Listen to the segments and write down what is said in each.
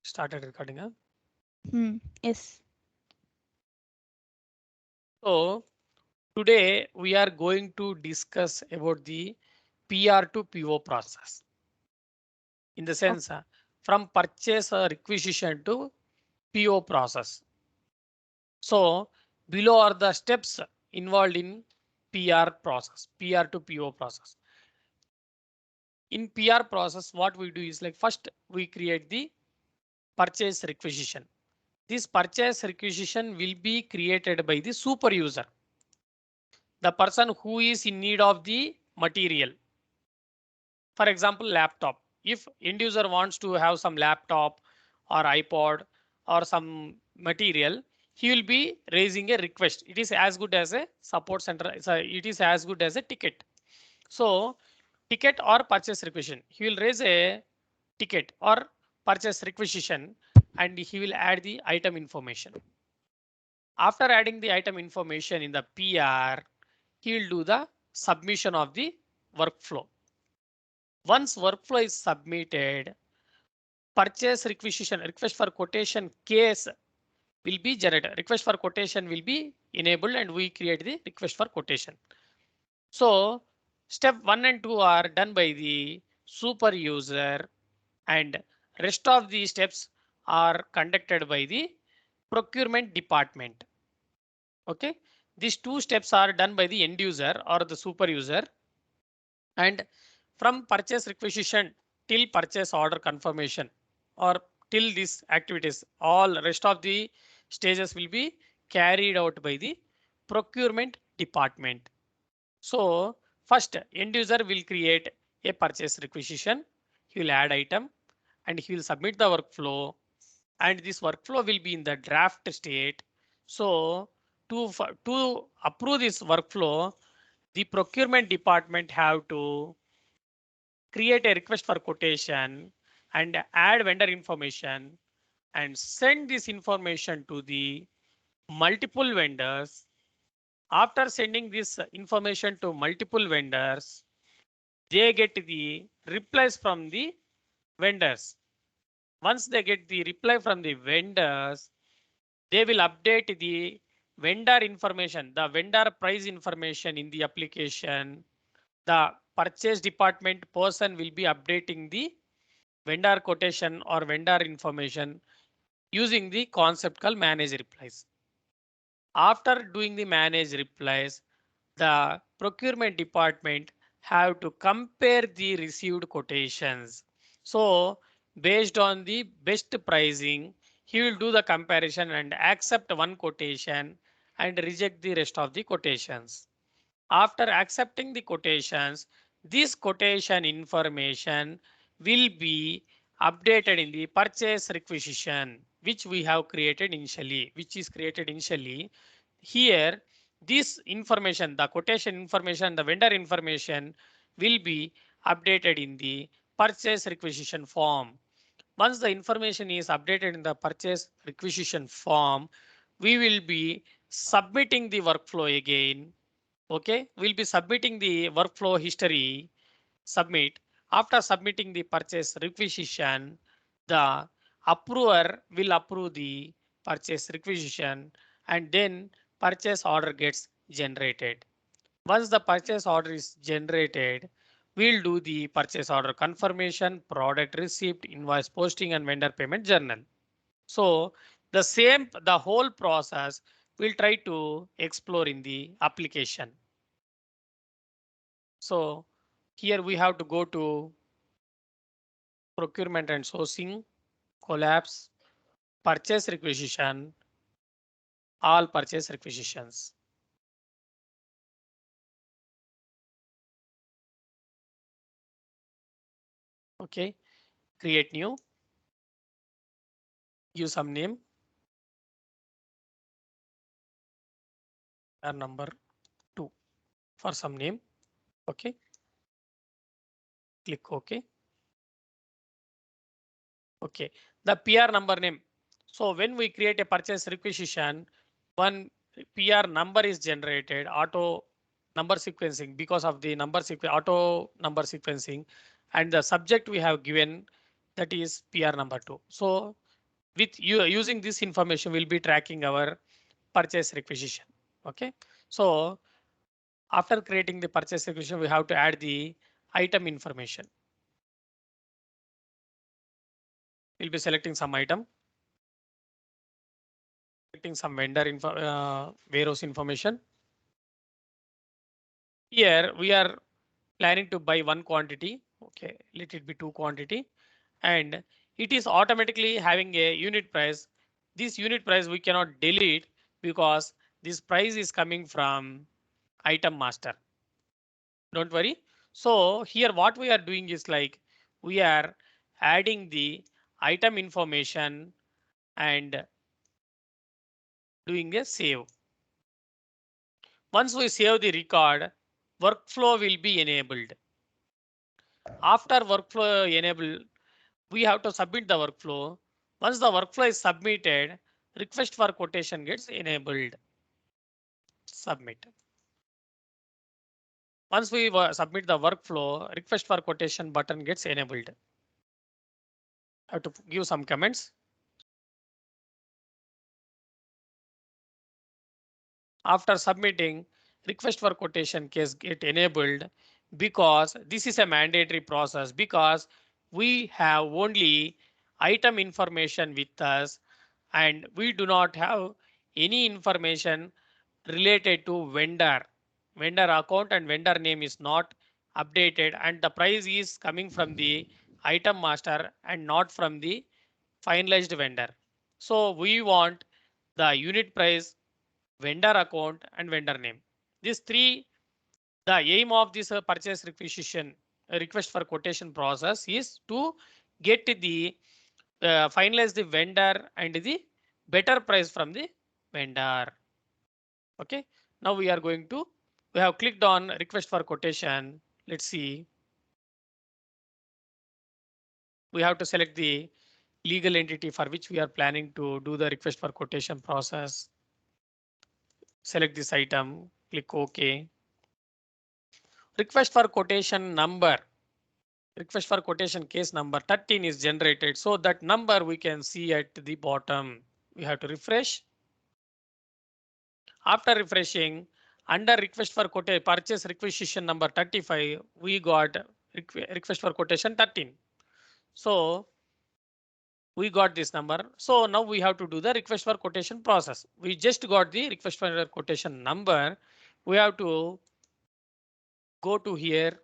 Started recording, huh? Yes. So today we are going to discuss about the PR to PO process. In the Okay. sense, from purchase or requisition to PO process. So below are the steps involved in PR process, PR to PO process. In PR process, what we do is like first we create the purchase requisition. This purchase requisition will be created by the super user, the person who is in need of the material. For example, laptop. If end user wants to have some laptop or iPod or some material, he will be raising a request. It is as good as a support center. It is as good as a ticket. So ticket or purchase requisition. He will raise a ticket or purchase requisition and he will add the item information. After adding the item information in the PR, he will do the submission of the workflow. Once workflow is submitted, purchase requisition request for quotation case will be generated. Request for quotation will be enabled and we create the request for quotation. So step 1 and 2 are done by the super user and rest of the steps are conducted by the procurement department. Okay, these two steps are done by the end user or the super user, and from purchase requisition till purchase order confirmation or till these activities, all rest of the stages will be carried out by the procurement department. So first end user will create a purchase requisition. He will add item and he will submit the workflow, and this workflow will be in the draft state. So to approve this workflow, the procurement department have to create a request for quotation and add vendor information and send this information to the multiple vendors. After sending this information to multiple vendors, they get the replies from the vendors. Once they get the reply from the vendors, they will update the vendor information, the vendor price information in the application. The purchase department person will be updating the vendor quotation or vendor information using the concept called manage replies. After doing the manage replies, the procurement department have to compare the received quotations. So based on the best pricing, he will do the comparison and accept one quotation and reject the rest of the quotations. After accepting the quotations, this quotation information will be updated in the purchase requisition, which we have created initially, which is created initially. Here, this information, the quotation information, the vendor information will be updated in the purchase requisition form. Once the information is updated in the purchase requisition form, we will be submitting the workflow again. Okay, we'll be submitting the workflow history. Submit. After submitting the purchase requisition, the approver will approve the purchase requisition and then purchase order gets generated. Once the purchase order is generated, we'll do the purchase order confirmation, product receipt, invoice posting and vendor payment journal. So the whole process we'll try to explore in the application. So here we have to go to procurement and sourcing, collapse, purchase requisition, all purchase requisitions. Okay, create new, give some name or number 2 for some name. Okay, click OK. Okay, the PR number name. So when we create a purchase requisition, one PR number is generated auto number sequencing because of the number sequence auto number sequencing, and the subject we have given, that is PR number 2. So with you using this information, we'll be tracking our purchase requisition. Okay, so after creating the purchase requisition, we have to add the item information. We'll be selecting some item, selecting some vendor warehouse information. Here we are planning to buy one quantity. Okay, let it be two quantity, and it is automatically having a unit price. This unit price we cannot delete because this price is coming from item master. Don't worry. So here what we are doing is like we are adding the item information and doing a save. Once we save the record, workflow will be enabled. After workflow enabled, we have to submit the workflow. Once the workflow is submitted, request for quotation gets enabled. Submit. Once we submit the workflow, request for quotation button gets enabled. I have to give some comments. After submitting, request for quotation case get enabled because this is a mandatory process because we have only item information with us and we do not have any information related to vendor. Vendor account and vendor name is not updated and the price is coming from the item master and not from the finalized vendor. So we want the unit price, vendor account and vendor name. These three, the aim of this purchase requisition request for quotation process is to get the finalize the vendor and the better price from the vendor. Okay, now we are going to, we have clicked on request for quotation. Let's see. We have to select the legal entity for which we are planning to do the request for quotation process. Select this item, click OK. Request for quotation number. Request for quotation case number 13 is generated. So that number we can see at the bottom. We have to refresh. After refreshing, under request for quotation purchase requisition number 35, we got request for quotation 13. So we got this number. So now we have to do the request for quotation process. We just got the request for quotation number. We have to go to here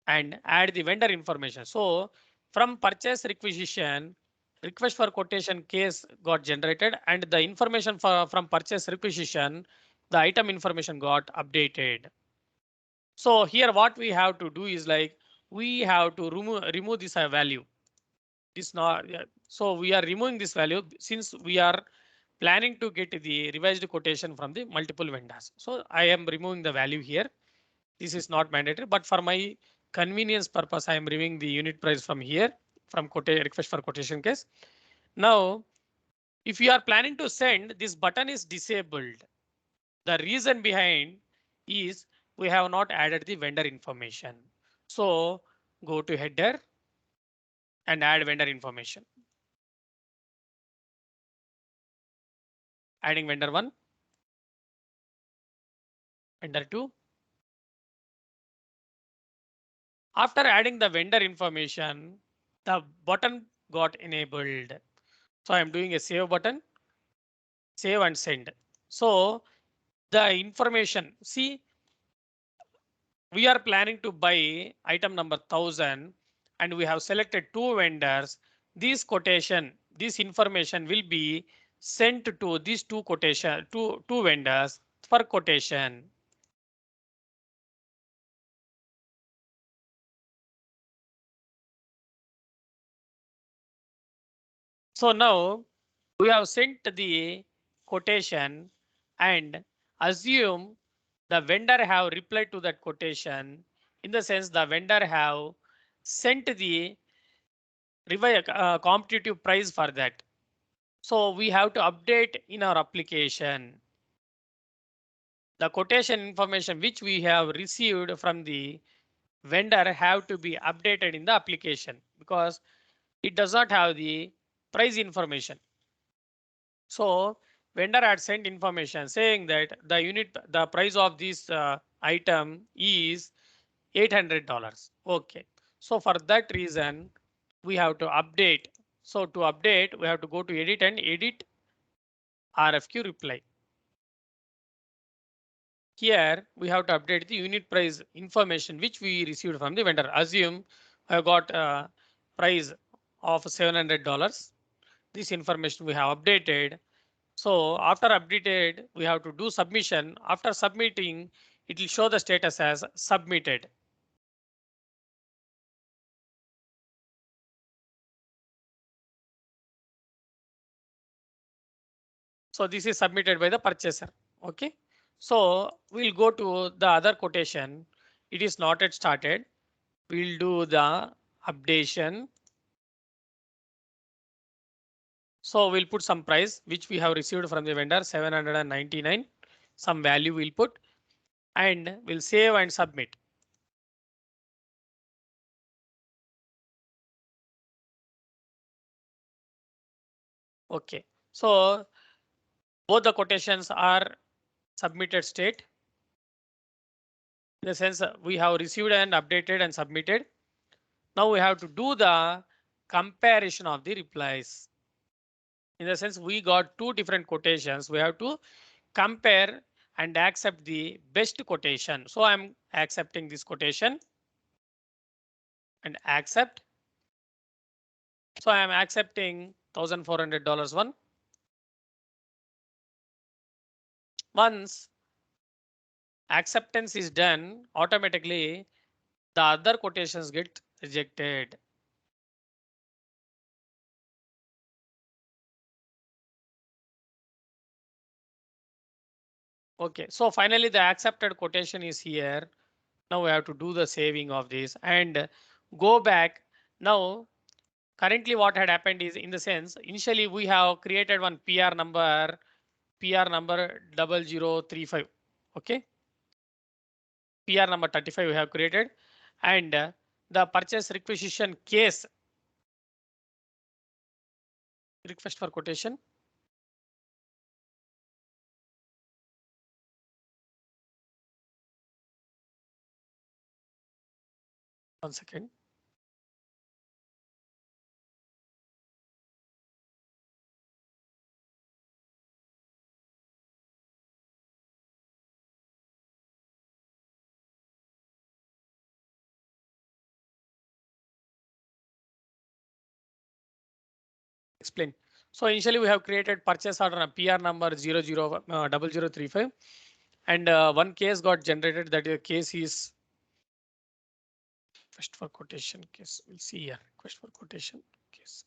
and add the vendor information. So from purchase requisition, request for quotation case got generated and the information from purchase requisition, the item information got updated. So here what we have to do is like we have to remove this value. This not so we are removing this value since we are planning to get the revised quotation from the multiple vendors. So I am removing the value here. This is not mandatory, but for my convenience purpose, I am removing the unit price from here from request for quotation case. Now, if you are planning to send, this button is disabled. The reason behind is we have not added the vendor information. So go to header and add vendor information. Adding vendor 1, vendor 2. After adding the vendor information, the button got enabled. So I'm doing a save button, save and send. So the information, see, we are planning to buy item number 1000 and we have selected two vendors. This quotation, this information will be sent to these two vendors for quotation. So now we have sent the quotation and assume the vendor have replied to that quotation. In the sense the vendor have sent the competitive price for that. So we have to update in our application the quotation information which we have received from the vendor have to be updated in the application because it does not have the price information. So vendor had sent information saying that the price of this item is $800. Okay. So for that reason, we have to update. So to update, we have to go to edit and edit RFQ reply. Here we have to update the unit price information which we received from the vendor. Assume I got a price of $700. This information we have updated. So after updated, we have to do submission. After submitting, it will show the status as submitted. So this is submitted by the purchaser. OK, so we'll go to the other quotation. It is not yet started. We'll do the updation. So we'll put some price which we have received from the vendor 799. Some value we'll put and we'll save and submit. OK, so both the quotations are submitted state. In the sense we have received and updated and submitted. Now we have to do the comparison of the replies. In the sense we got two different quotations. We have to compare and accept the best quotation. So I'm accepting this quotation and accept. So I am accepting $1,400 one. Once acceptance is done, automatically the other quotations get rejected. OK, so finally the accepted quotation is here. Now we have to do the saving of this and go back. Now currently what had happened is, in the sense initially we have created one PR number 0035. OK, PR number 35 we have created and the purchase requisition case request for quotation. One second. Explain. So initially we have created purchase order on PR number 0035 and one case got generated. That case is request for quotation case. We'll see here request for quotation case.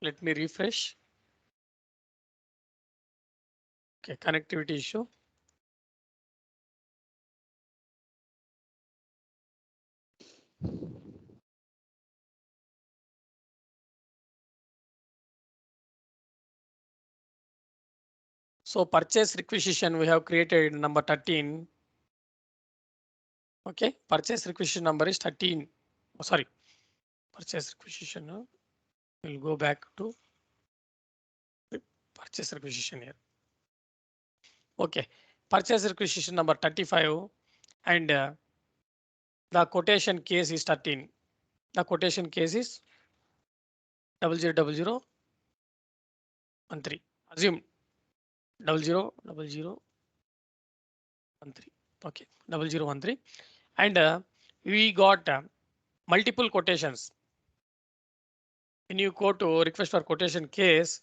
Let me refresh. Okay, connectivity issue. So purchase requisition we have created number 13. OK, purchase requisition number is 13. Oh, sorry, purchase requisition. We'll go back to purchase requisition here. OK, purchase requisition number 35 and the quotation case is 13. The quotation case is 000013. Assume 000013. OK, 0013 and we got multiple quotations. When you go to request for quotation case,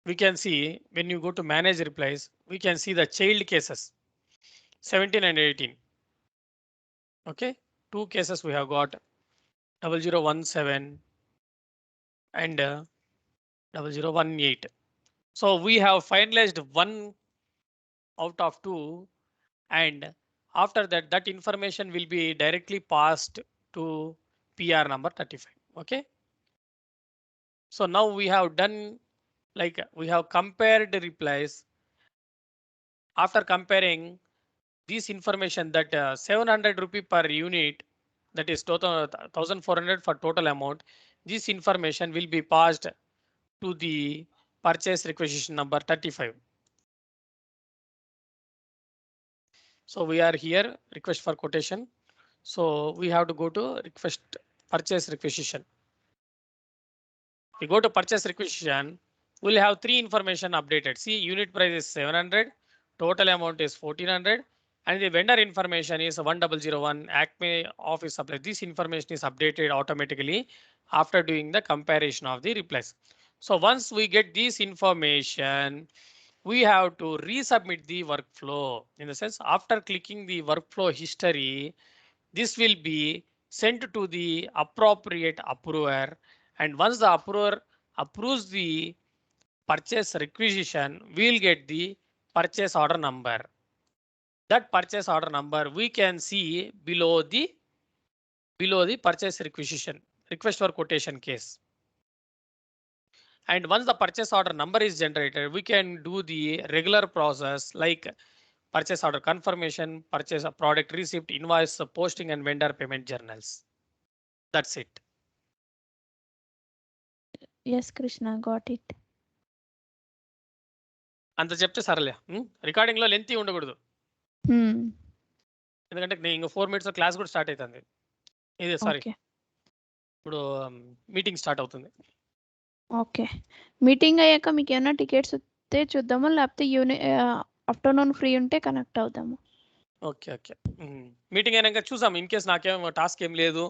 we can see when you go to manage replies, we can see the child cases 17 and 18. OK, two cases we have got 0017 and 0018. So we have finalized one out of two and after that, that information will be directly passed to PR number 35. Okay. So now we have done, like we have compared the replies. After comparing this information, that 700 rupee per unit, that is total 1400 for total amount, this information will be passed to the purchase requisition number 35. So we are here, request for quotation. So we have to go to request purchase requisition. We go to purchase requisition, we'll have three information updated. See, unit price is 700, total amount is 1400, and the vendor information is 1001 Acme office supply. This information is updated automatically after doing the comparison of the replies. So once we get this information, we have to resubmit the workflow. In the sense, after clicking the workflow history, this will be sent to the appropriate approver, and once the approver approves the purchase requisition, we'll get the purchase order number. That purchase order number we can see below the purchase requisition, request for quotation case. And once the purchase order number is generated, we can do the regular process like purchase order confirmation, purchase of product receipt, invoice, posting, and vendor payment journals. That's it. Yes, Krishna, got it. అంత చెప్తే సరేలే. Recording లో lengthy ఉండకూడదు, Hmm. ఎందుకంటే నేను ఇంకో 4 minutes class కూడా start అవుతుంది. ఇది సారీ, Okay. ఇప్పుడు మీటింగ్ స్టార్ట్ అవుతుంది. ఓకే, మీటింగ్ అయ్యాక మీకు ఏమైనా టికెట్స్ వస్తే చూద్దాము, లేకపోతే ఆఫ్టర్నూన్ ఫ్రీ ఉంటే కనెక్ట్ అవుదాము. ఓకే ఓకే, మీటింగ్ అయినాక చూసాం. ఇన్ కేస్ నాకేం టాస్క్ ఏం లేదు,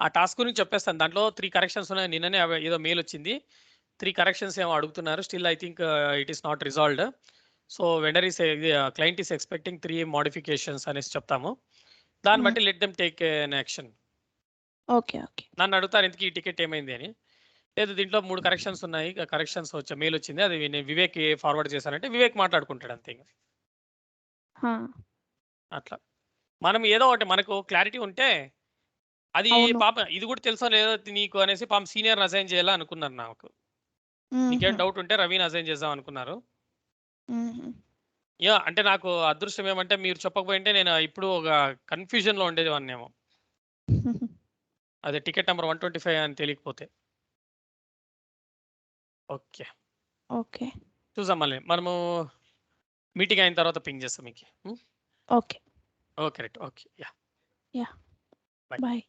ఆ టాస్క్ గురించి చెప్పేస్తాను. దాంట్లో 3 కరెక్షన్స్ ఉన్నాయి. నిన్ననే ఏదో మెయిల్ వచ్చింది, 3 కరెక్షన్స్ ఏమో అడుగుతున్నారు. Still I think it is not resolved. So vendor is client is expecting 3 modifications అనేసి చెప్తాము. దాన్ని బట్టి let them take an action. Okay okay, నన్ను అడుగుతారు ఇంతకీ ఈ టికెట్ ఏమైంది అని. లేదు, దీంట్లో 3 కరెక్షన్స్ ఉన్నాయి, కరెక్షన్స్ వచ్చే మెయిల్ వచ్చింది, అది నేను వివేక్ ఫార్వర్డ్ చేశానంటే వివేక్ మాట్లాడుకుంటాడు అంతే. అట్లా మనం ఏదో ఒకటి మనకు క్లారిటీ ఉంటే, అది పాప ఇది కూడా తెలుసో లేదో నీకు అనేసి పాపం సీనియర్ అసైన్ చేయాలా అనుకున్నారు. నాకు నీకేం డౌట్ ఉంటే రవిని అసైన్ చేద్దాం అనుకున్నారు. యా, అంటే నాకు అదృష్టం ఏమంటే మీరు చెప్పకపోయింటే నేను ఇప్పుడు ఒక కన్ఫ్యూజన్ లో ఉండేవాన్నేమో. అదే టికెట్ నెంబర్ 125 అని తెలియకపోతే. ఓకే ఓకే, చూసాం, మళ్ళీ మనము మీటింగ్ అయిన తర్వాత పింగ్ చేస్తాం మీకు. Okay okay right, okay, yeah, yeah, bye.